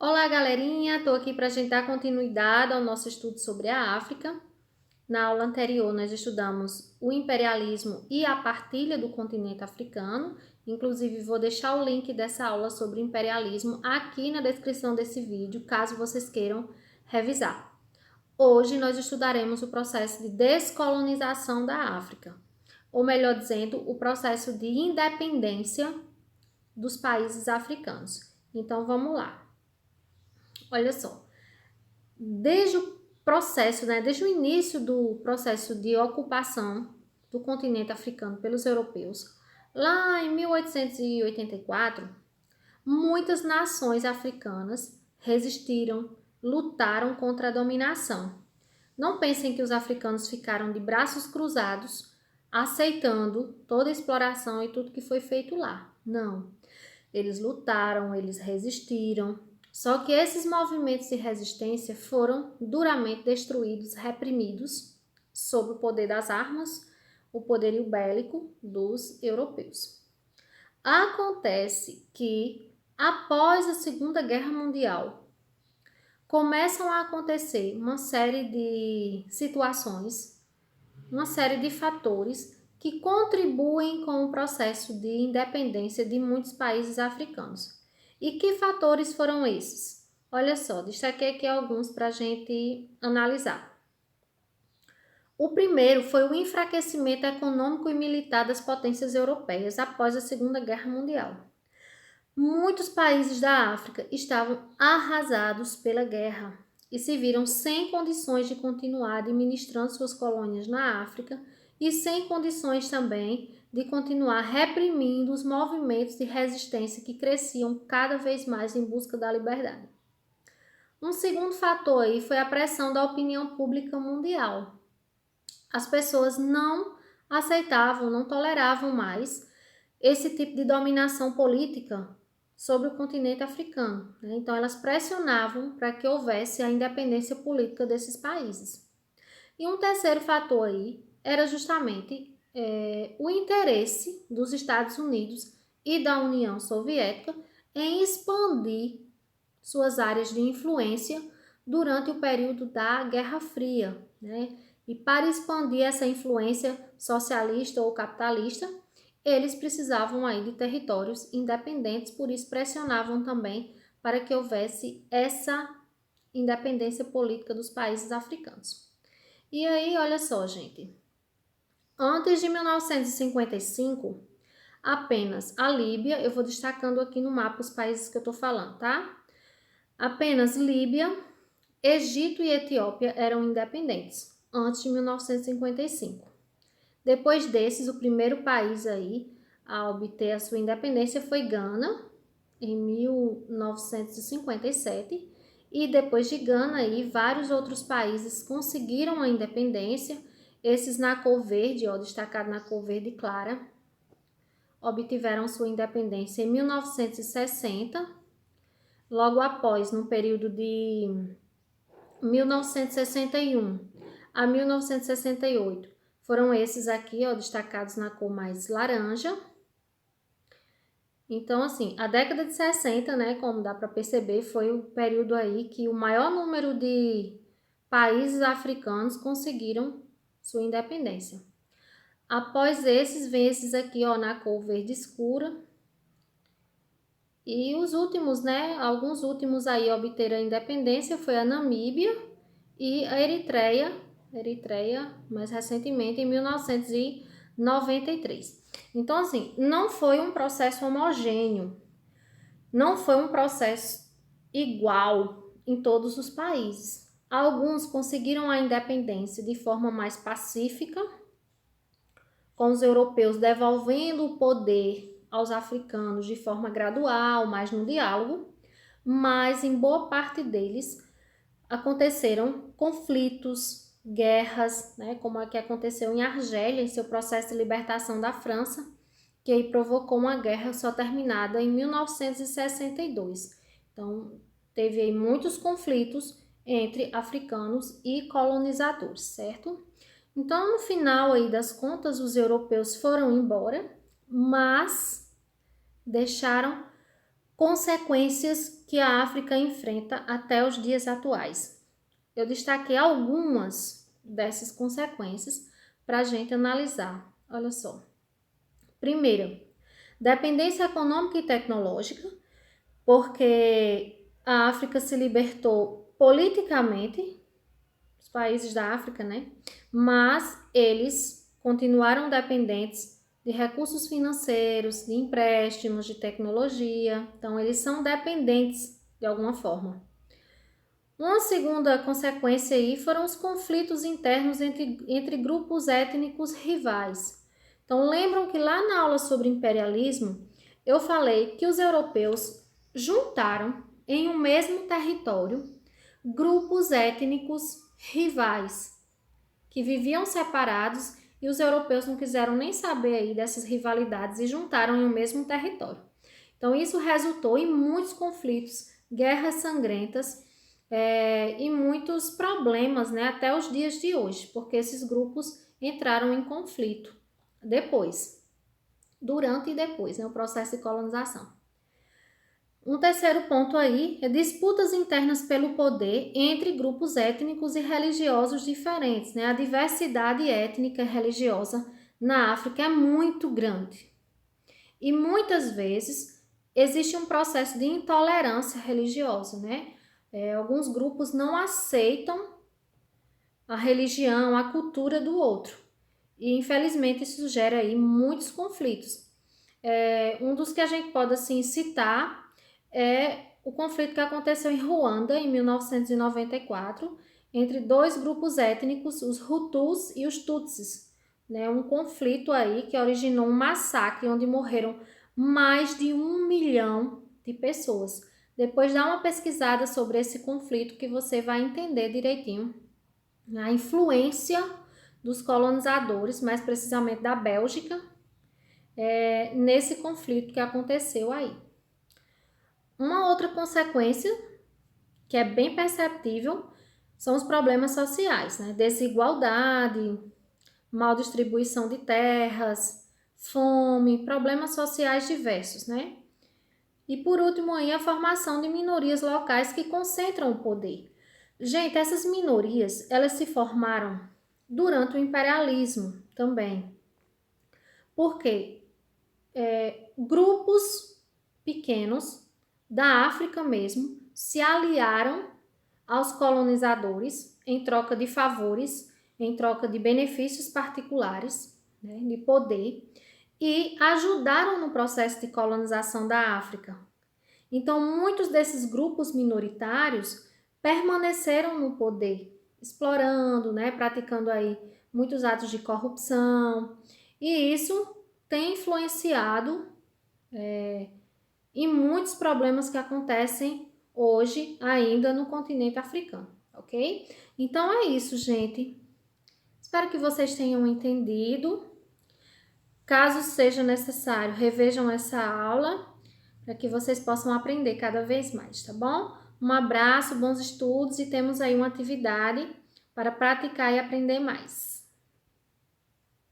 Olá, galerinha! Estou aqui para a gente dar continuidade ao nosso estudo sobre a África. Na aula anterior, nós estudamos o imperialismo e a partilha do continente africano. Inclusive, vou deixar o link dessa aula sobre imperialismo aqui na descrição desse vídeo, caso vocês queiram revisar. Hoje, nós estudaremos o processo de descolonização da África, ou melhor dizendo, o processo de independência dos países africanos. Então, vamos lá. Olha só, desde o processo, desde o início do processo de ocupação do continente africano pelos europeus, lá em 1884, muitas nações africanas resistiram, lutaram contra a dominação. Não pensem que os africanos ficaram de braços cruzados, aceitando toda a exploração e tudo que foi feito lá. Não. Eles lutaram, eles resistiram. Só que esses movimentos de resistência foram duramente destruídos, reprimidos, sob o poder das armas, o poderio bélico dos europeus. Acontece que, após a Segunda Guerra Mundial, começam a acontecer uma série de situações, uma série de fatores que contribuem com o processo de independência de muitos países africanos. E que fatores foram esses? Olha só, destaquei aqui alguns para a gente analisar. O primeiro foi o enfraquecimento econômico e militar das potências europeias após a Segunda Guerra Mundial. Muitos países da África estavam arrasados pela guerra e se viram sem condições de continuar administrando suas colônias na África e sem condições também de continuar reprimindo os movimentos de resistência que cresciam cada vez mais em busca da liberdade. Um segundo fator aí foi a pressão da opinião pública mundial. As pessoas não aceitavam, não toleravam mais esse tipo de dominação política sobre o continente africano. Então, elas pressionavam para que houvesse a independência política desses países. E um terceiro fator aí era justamente o interesse dos Estados Unidos e da União Soviética em expandir suas áreas de influência durante o período da Guerra Fria, E para expandir essa influência socialista ou capitalista, eles precisavam aí de territórios independentes, por isso pressionavam também para que houvesse essa independência política dos países africanos. E aí, olha só, gente, antes de 1955, apenas a Líbia, eu vou destacando aqui no mapa os países que eu tô falando, tá? Apenas Líbia, Egito e Etiópia eram independentes, antes de 1955. Depois desses, o primeiro país aí a obter a sua independência foi Gana, em 1957, e depois de Gana aí, vários outros países conseguiram a independência. Esses na cor verde, destacado na cor verde clara, obtiveram sua independência em 1960, logo após, no período de 1961 a 1968, foram esses aqui, destacados na cor mais laranja. Então, assim, a década de 60, como dá para perceber, foi o período aí que o maior número de países africanos conseguiram sua independência. Após esses, vem esses aqui, na cor verde escura. E os últimos, alguns últimos aí a obter a independência foi a Namíbia e a Eritreia, mais recentemente, em 1993. Então, assim, não foi um processo homogêneo, não foi um processo igual em todos os países. Alguns conseguiram a independência de forma mais pacífica, com os europeus devolvendo o poder aos africanos de forma gradual, mais no diálogo, mas em boa parte deles aconteceram conflitos, guerras, como a que aconteceu em Argélia, em seu processo de libertação da França, que aí provocou uma guerra só terminada em 1962. Então, teve aí muitos conflitos entre africanos e colonizadores, certo? Então, no final aí das contas, os europeus foram embora, mas deixaram consequências que a África enfrenta até os dias atuais. Eu destaquei algumas dessas consequências para a gente analisar. Olha só. Primeiro, dependência econômica e tecnológica, porque a África se libertou politicamente, os países da África, né? Mas eles continuaram dependentes de recursos financeiros, de empréstimos, de tecnologia. Então, eles são dependentes de alguma forma. Uma segunda consequência aí foram os conflitos internos entre grupos étnicos rivais. Então, lembram que lá na aula sobre imperialismo, eu falei que os europeus juntaram em um mesmo território grupos étnicos rivais, que viviam separados e os europeus não quiseram nem saber aí dessas rivalidades e juntaram em um mesmo território. Então, isso resultou em muitos conflitos, guerras sangrentas e muitos problemas, né, até os dias de hoje, porque esses grupos entraram em conflito durante e depois, né, o processo de colonização. Um terceiro ponto aí é disputas internas pelo poder entre grupos étnicos e religiosos diferentes, né? A diversidade étnica e religiosa na África é muito grande. E muitas vezes existe um processo de intolerância religiosa, né? Alguns grupos não aceitam a religião, a cultura do outro. E infelizmente isso gera aí muitos conflitos. Um dos que a gente pode assim citar é o conflito que aconteceu em Ruanda em 1994 entre dois grupos étnicos, os Hutus e os Tutsis, né? Um conflito aí que originou um massacre onde morreram mais de 1 milhão de pessoas. Depois dá uma pesquisada sobre esse conflito que você vai entender direitinho a influência dos colonizadores, mais precisamente da Bélgica, nesse conflito que aconteceu aí. Uma outra consequência, que é bem perceptível, são os problemas sociais, né? Desigualdade, mal distribuição de terras, fome, problemas sociais diversos, né? E por último aí a formação de minorias locais que concentram o poder. Gente, essas minorias, elas se formaram durante o imperialismo também. Por quê? Grupos pequenos da África mesmo se aliaram aos colonizadores em troca de favores, em troca de benefícios particulares, né, de poder, e ajudaram no processo de colonização da África. Então, muitos desses grupos minoritários permaneceram no poder, explorando, né, praticando aí muitos atos de corrupção, e isso tem influenciado e muitos problemas que acontecem hoje ainda no continente africano, ok? Então é isso, gente. Espero que vocês tenham entendido. Caso seja necessário, revejam essa aula para que vocês possam aprender cada vez mais, tá bom? Um abraço, bons estudos e temos aí uma atividade para praticar e aprender mais.